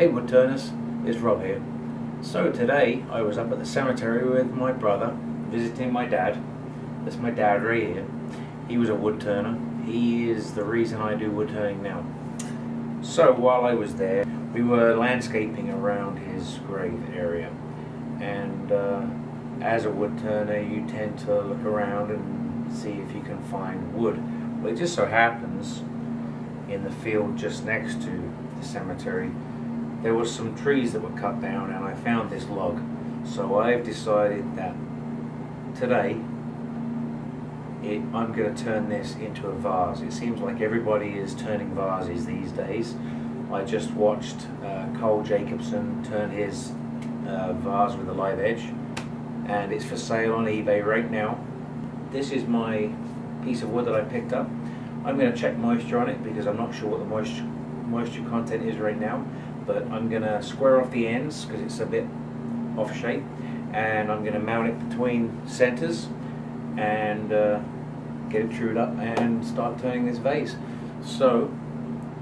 Hey wood turners, it's Rob here. So today I was up at the cemetery with my brother, visiting my dad. That's my dad right here. He was a wood turner. He is the reason I do wood turning now. So while I was there, we were landscaping around his grave area. And as a wood turner, you tend to look around and see if you can find wood. Well, it just so happens in the field just next to the cemetery there was some trees that were cut down, and I found this log. So I've decided that today I'm going to turn this into a vase. It seems like everybody is turning vases these days. I just watched Cole Jacobson turn his vase with a live edge, and it's for sale on eBay right now. This is my piece of wood that I picked up. I'm going to check moisture on it because I'm not sure what the moisture content is right now, but I'm going to square off the ends because it's a bit off shape, and I'm going to mount it between centers and get it trued up and start turning this vase. So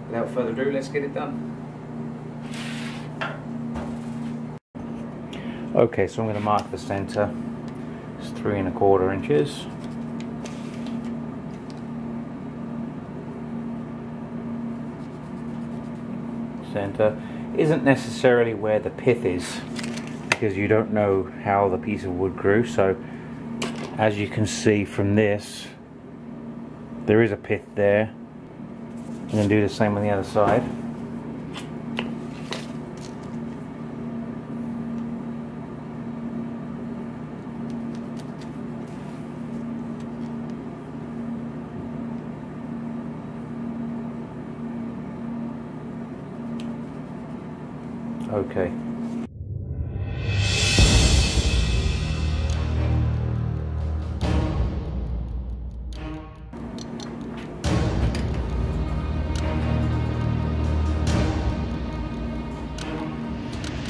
without further ado, let's get it done. Okay, so I'm going to mark the center. It's 3 1/4 inches. Center isn't necessarily where the pith is because you don't know how the piece of wood grew, so as you can see from this there is a pith there. I'm going to do the same on the other side. Okay.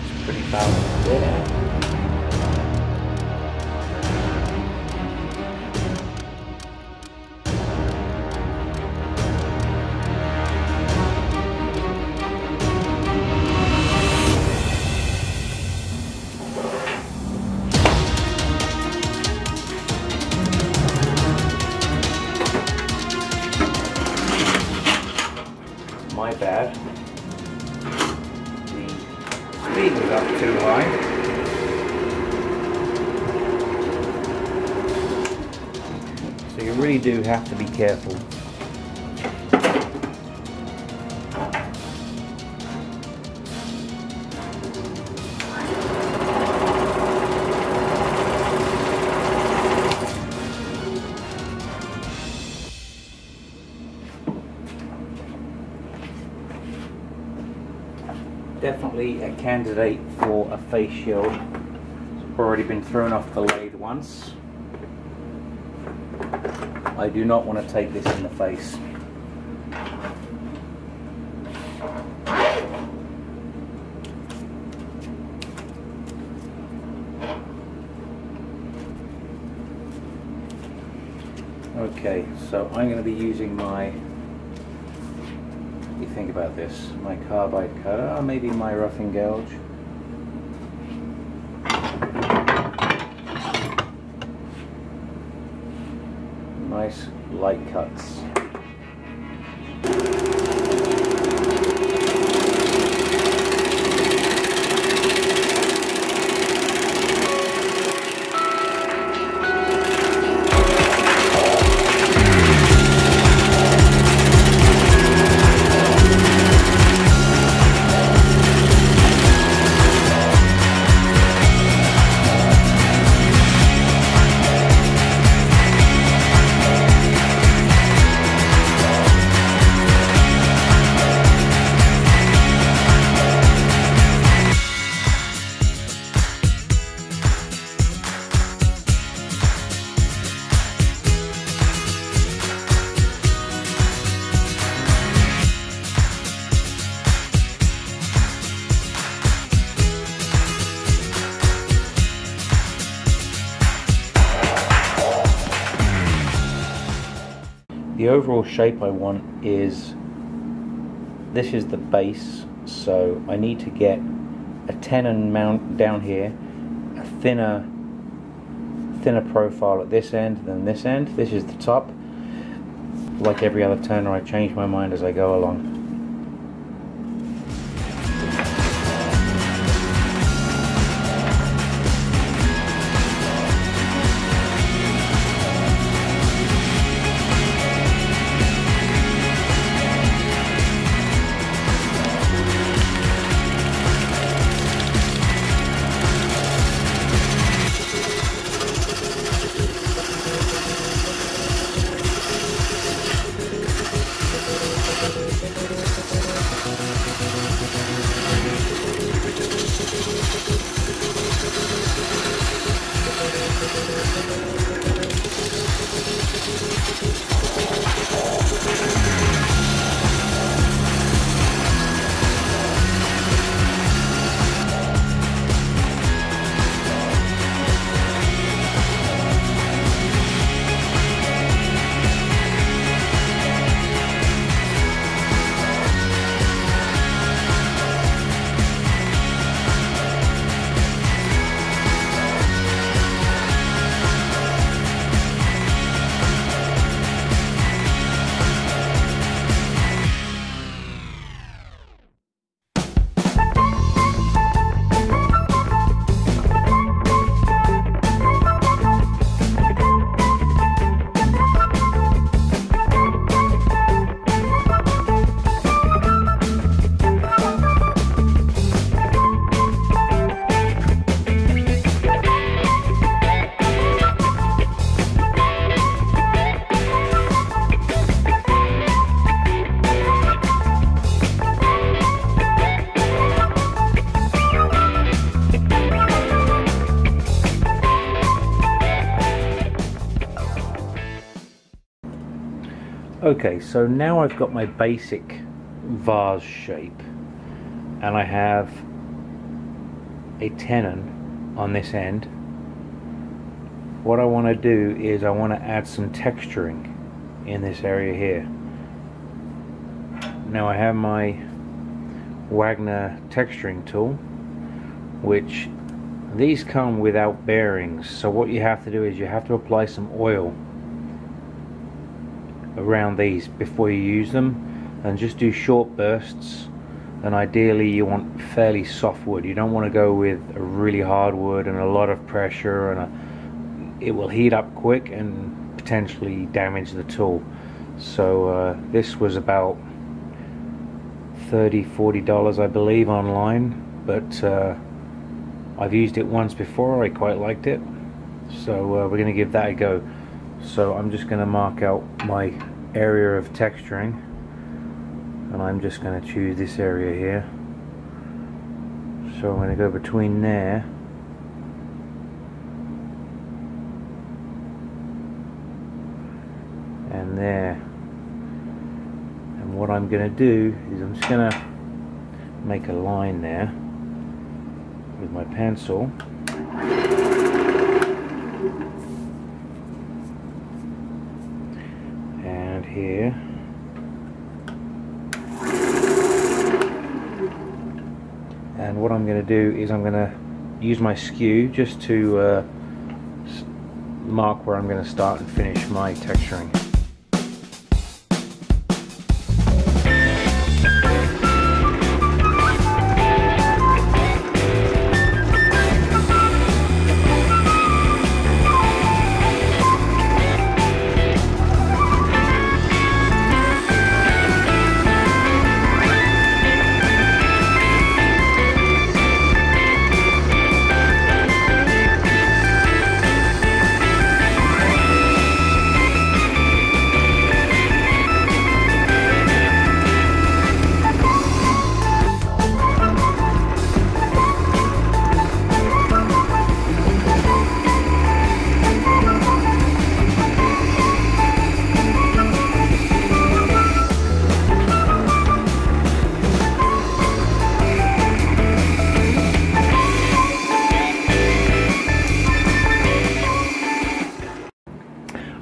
It's pretty balanced there. My bad. The speed was up too high. So you really do have to be careful. Definitely a candidate for a face shield. It's already been thrown off the lathe once. I do not want to take this in the face. Okay, so I'm going to be using my, what do you think about this? My carbide cutter, maybe my roughing gouge. Nice light cuts. The overall shape I want is, this is the base So I need to get a tenon mount down here, a thinner profile at this end than this end. This is the top. Like every other turner, I change my mind as I go along. Okay, so now I've got my basic vase shape, and I have a tenon on this end. What I want to do is I want to add some texturing in this area here. Now I have my Wagner texturing tool, which these come without bearings, so what you have to do is you have to apply some oil around these before you use them, and just do short bursts. And ideally you want fairly soft wood. You don't want to go with a really hard wood and a lot of pressure, and it will heat up quick and potentially damage the tool. So this was about $30–40 I believe online, but I've used it once before. I quite liked it, so we're going to give that a go. So I'm just going to mark out my area of texturing, and I'm just going to choose this area here. So I'm going to go between there and there, and what I'm going to do is I'm just going to make a line there with my pencil. And here, and what I'm going to do is I'm going to use my skew just to mark where I'm going to start and finish my texturing.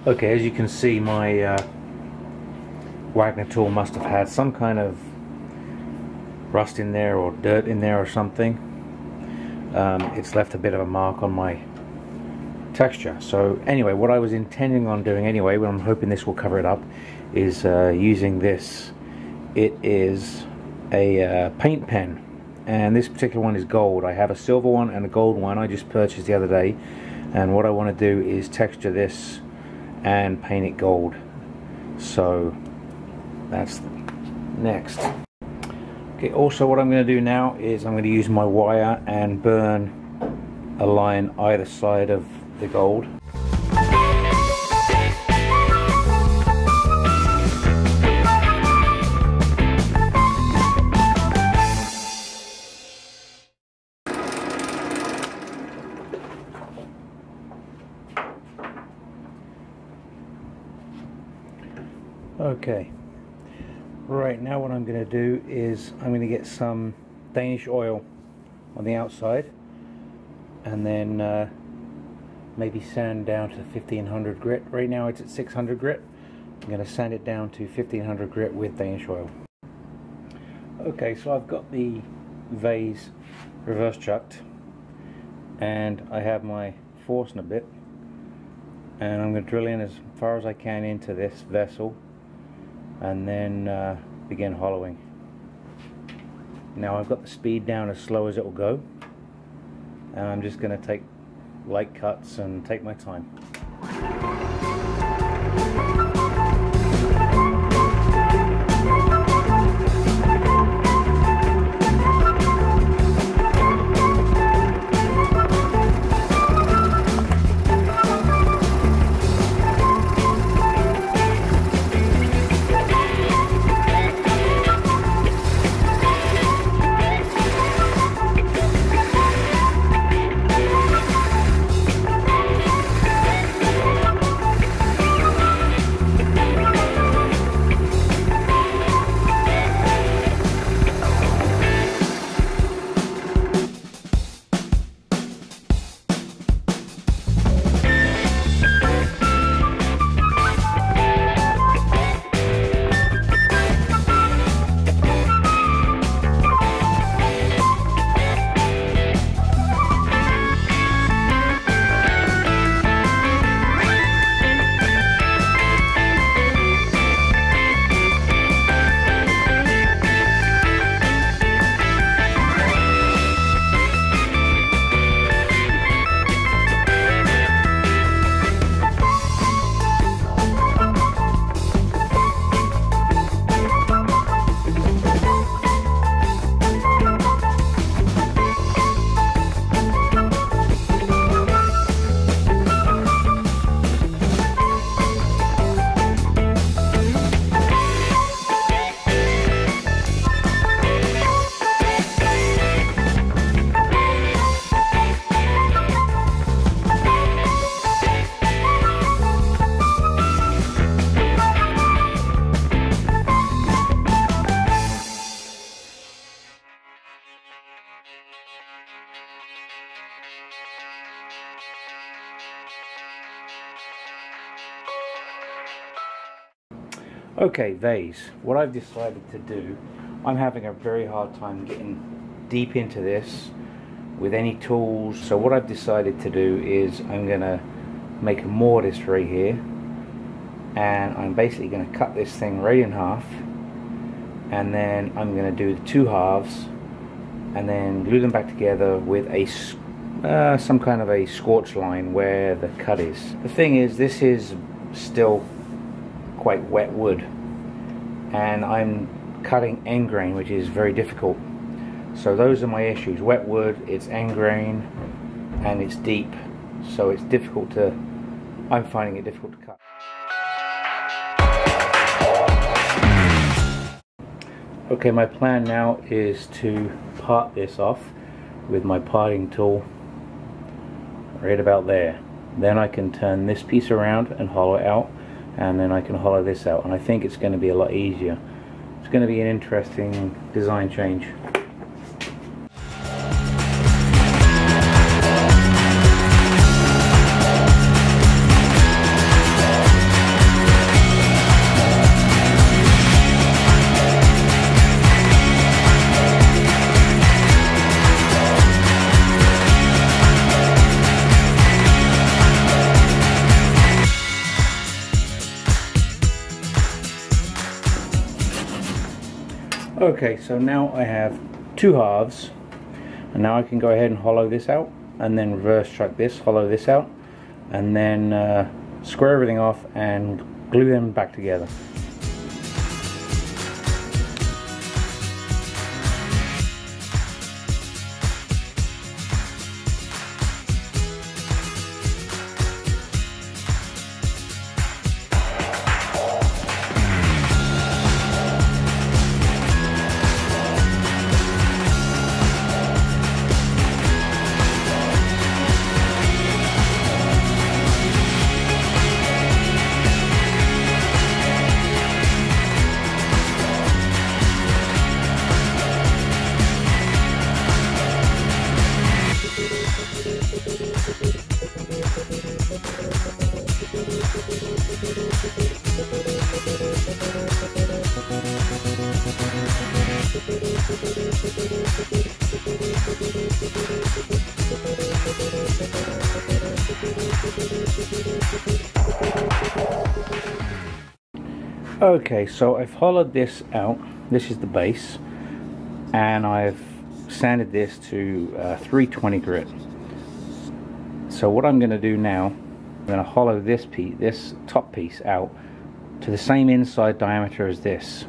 Okay, as you can see, my Wagner tool must have had some kind of rust in there or dirt in there or something. It's left a bit of a mark on my texture. So anyway, what I was intending on doing anyway, when I'm hoping this will cover it up, is using this. It is a paint pen, and this particular one is gold. I have a silver one and a gold one I just purchased the other day, and what I want to do is texture this and paint it gold. So that's next. Okay, also what I'm going to do now is I'm going to use my wire and burn a line either side of the gold. Okay, right now what I'm going to do is I'm going to get some Danish oil on the outside, and then maybe sand down to 1500 grit. Right now it's at 600 grit. I'm going to sand it down to 1500 grit with Danish oil. Okay, so I've got the vase reverse chucked, and I have my Forstner bit, and I'm going to drill in as far as I can into this vessel, and then begin hollowing. Now I've got the speed down as slow as it will go, and I'm just going to take light cuts and take my time. Okay, vase. What I've decided to do, I'm having a very hard time getting deep into this with any tools. So what I've decided to do is I'm going to make a mortise right here, and I'm basically going to cut this thing right in half, and then I'm going to do the two halves and then glue them back together with a some kind of a scorch line where the cut is. The thing is, this is still quite wet wood, and I'm cutting end grain, which is very difficult. So those are my issues: wet wood, it's end grain, and it's deep, so it's difficult to, I'm finding it difficult to cut. Okay, my plan now is to part this off with my parting tool right about there. Then I can turn this piece around and hollow it out, and then I can hollow this out, and I think it's going to be a lot easier. It's going to be an interesting design change. Okay, so now I have two halves, and now I can go ahead and hollow this out, and then reverse chuck this, hollow this out, and then square everything off and glue them back together. Okay, so I've hollowed this out. This is the base, and I've sanded this to 320 grit. So what I'm going to do now, I'm going to hollow this piece, this top piece out to the same inside diameter as this,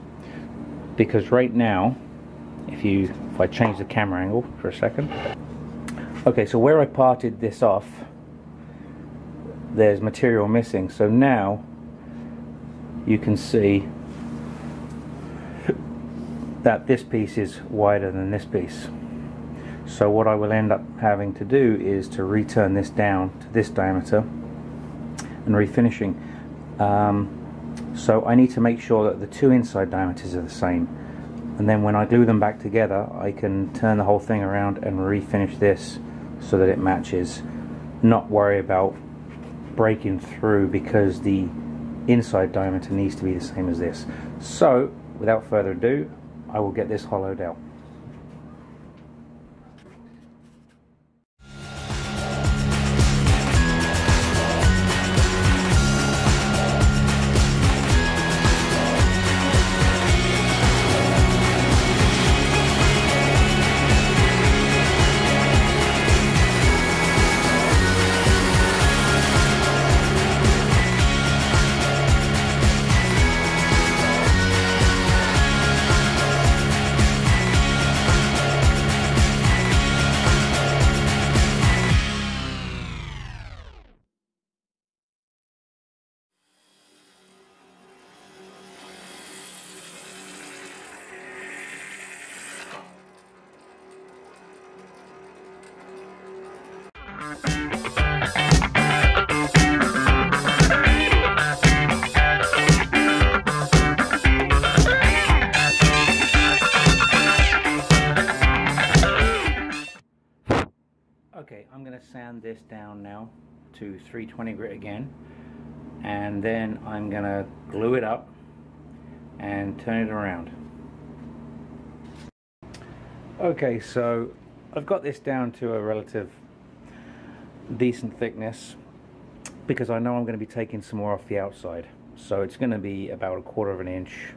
because right now, if I change the camera angle for a second. Okay, so where I parted this off, there's material missing. So now you can see that this piece is wider than this piece. So what I will end up having to do is to return this down to this diameter and refinishing. So I need to make sure that the two inside diameters are the same, and then when I glue them back together I can turn the whole thing around and refinish this so that it matches, not worry about breaking through because the inside diameter needs to be the same as this. So without further ado, I will get this hollowed out. Okay, I'm going to sand this down now to 320 grit again, and then I'm going to glue it up and turn it around. Okay, so I've got this down to a relative decent thickness because I know I'm going to be taking some more off the outside. So it's going to be about 1/4 of an inch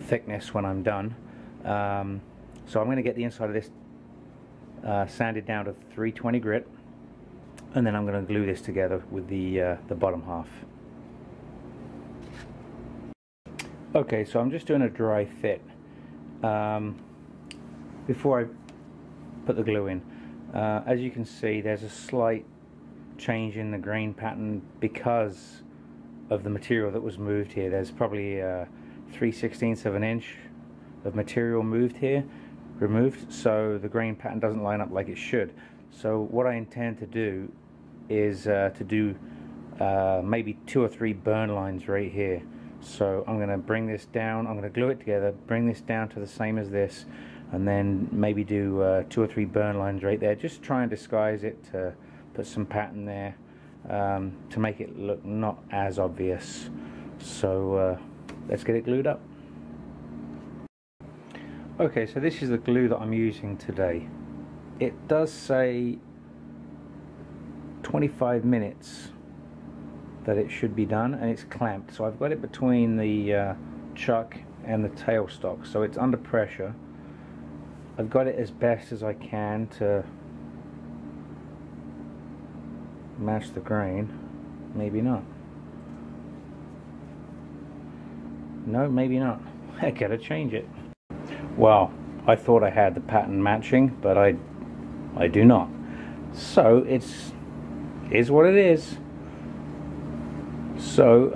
thickness when I'm done. So I'm going to get the inside of this sanded down to 320 grit, and then I'm going to glue this together with the bottom half. Okay, so I'm just doing a dry fit before I put the glue in. As you can see, there's a slight change in the grain pattern because of the material that was moved here. There's probably 3/16 of an inch of material removed, so the grain pattern doesn't line up like it should. So what I intend to do is to do maybe 2 or 3 burn lines right here. So I'm going to bring this down, I'm going to glue it together, bring this down to the same as this, and then maybe do 2 or 3 burn lines right there. Just try and disguise it, to put some pattern there to make it look not as obvious. So let's get it glued up. Okay, so this is the glue that I'm using today. It does say 25 minutes that it should be done, and it's clamped. So I've got it between the chuck and the tailstock, so it's under pressure. I've got it as best as I can to match the grain. Maybe not. No, maybe not. I gotta change it. Well, I thought I had the pattern matching, but I do not. So is what it is. So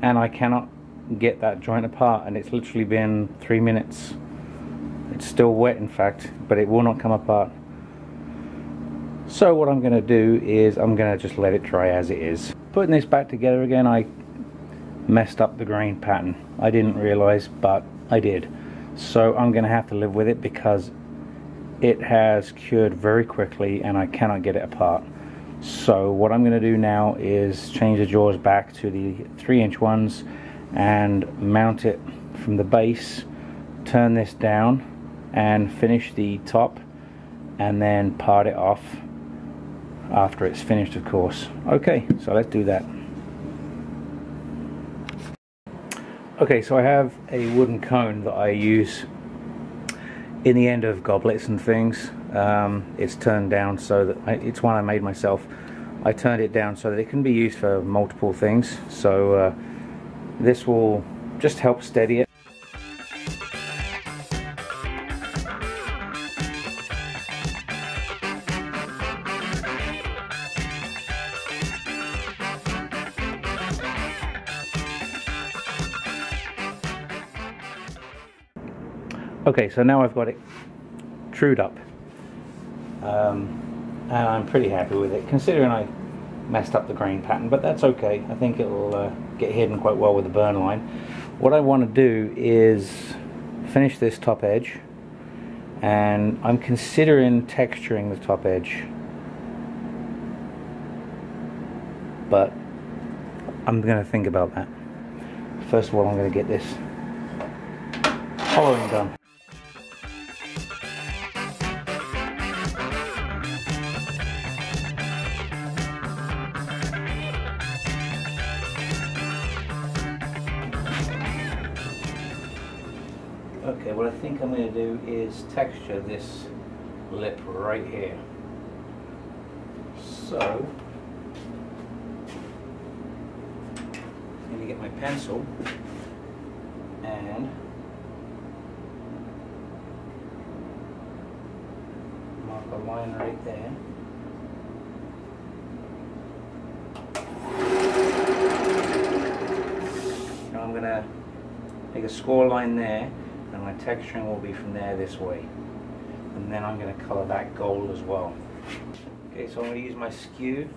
and I cannot get that joint apart, and it's literally been 3 minutes. It's still wet, in fact, but it will not come apart. So what I'm going to do is I'm going to just let it dry as it is. Putting this back together again, I messed up the grain pattern. I didn't realize, but I did. So I'm going to have to live with it because it has cured very quickly and I cannot get it apart. So what I'm going to do now is change the jaws back to the 3-inch ones and mount it from the base, turn this down and finish the top, and then part it off after it's finished, of course. Okay, so let's do that. Okay, so I have a wooden cone that I use in the end of goblets and things. It's turned down so that it's one I made myself. I turned it down so that it can be used for multiple things. So this will just help steady it. Okay, so now I've got it trued up, and I'm pretty happy with it, considering I messed up the grain pattern, but that's okay. I think it'll get hidden quite well with the burn line. What I want to do is finish this top edge, and I'm considering texturing the top edge, but I'm going to think about that. First of all, I'm going to get this hollowing done. Okay, what I think I'm going to do is texture this lip right here. So, I'm going to get my pencil and mark a line right there. Now I'm going to make a score line there, and my texturing will be from there this way, and then I'm going to colour that gold as well. Okay, so I'm going to use my skew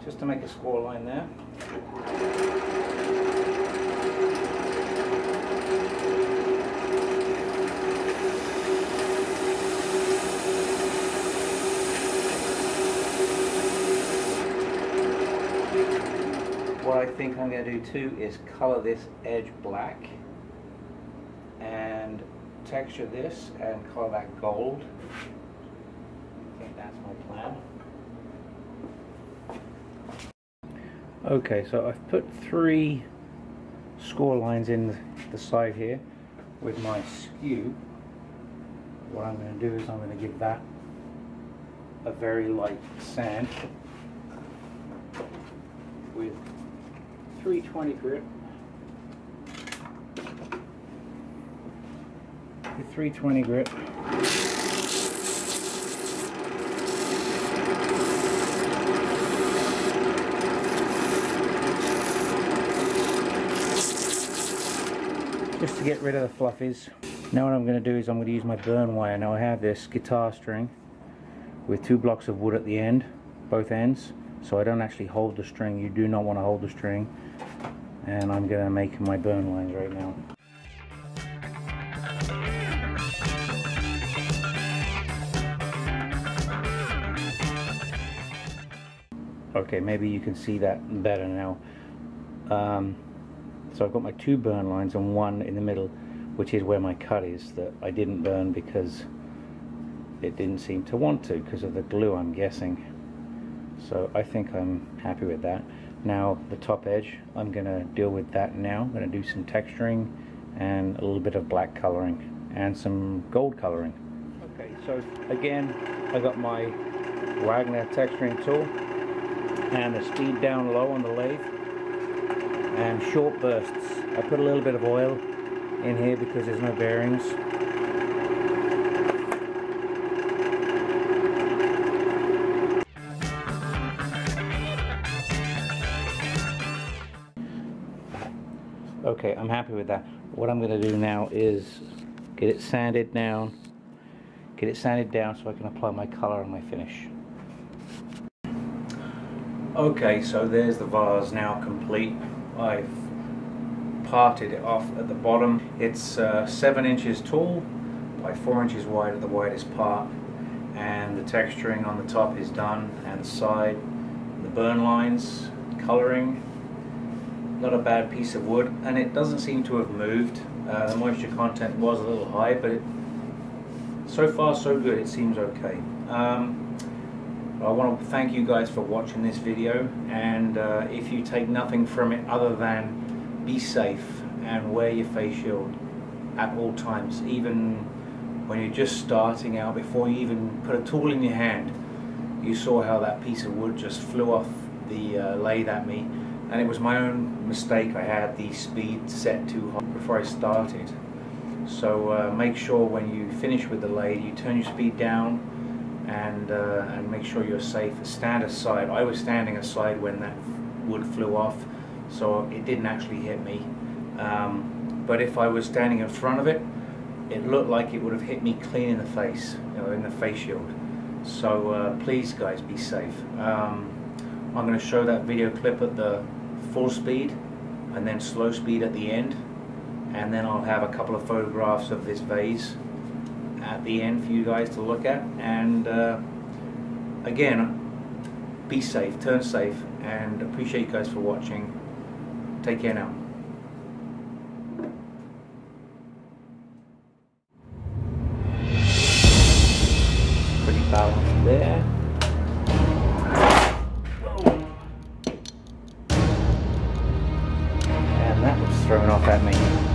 just to make a score line there. What I think I'm going to do too is colour this edge black and texture this and colour that gold. I think that's my plan. Okay, so I've put 3 score lines in the side here with my skew. What I'm going to do is I'm going to give that a very light sand with 320 grit. With 320 grit. Just to get rid of the fluffies. Now what I'm going to do is I'm going to use my burn wire. Now I have this guitar string with 2 blocks of wood at the end, both ends, so I don't actually hold the string. You do not want to hold the string. And I'm going to make my burn lines right now. Okay, maybe you can see that better now. So I've got my 2 burn lines and 1 in the middle, which is where my cut is, that I didn't burn because it didn't seem to want to, because of the glue, I'm guessing. So I think I'm happy with that. Now the top edge, I'm going to deal with that now. I'm going to do some texturing and a little bit of black coloring and some gold coloring. Okay, so again I got my Wagner texturing tool and the speed down low on the lathe and short bursts. I put a little bit of oil in here because there's no bearings. Okay, I'm happy with that. What I'm going to do now is get it sanded down so I can apply my color and my finish. Okay, so there's the vase now complete. I've parted it off at the bottom. It's 7 inches tall by 4 inches wide at the widest part, and the texturing on the top is done, and the side, the burn lines, coloring. Not a bad piece of wood, and it doesn't seem to have moved. The moisture content was a little high, but so far so good. It seems okay. I want to thank you guys for watching this video, and if you take nothing from it other than be safe and wear your face shield at all times, even when you're just starting out, before you even put a tool in your hand. You saw how that piece of wood just flew off the lathe at me, and it was my own mistake. I had the speed set too high before I started. So make sure when you finish with the lathe you turn your speed down and make sure you're safe. Stand aside. I was standing aside when that wood flew off, so it didn't actually hit me. But if I was standing in front of it, it looked like it would have hit me clean in the face, in the face shield. So please guys, be safe. I'm going to show that video clip at the full speed and then slow speed at the end, and then I'll have a couple of photographs of this vase at the end for you guys to look at. And again, be safe, turn safe, and appreciate you guys for watching. Take care now. Pretty balanced there. And that was thrown off at me.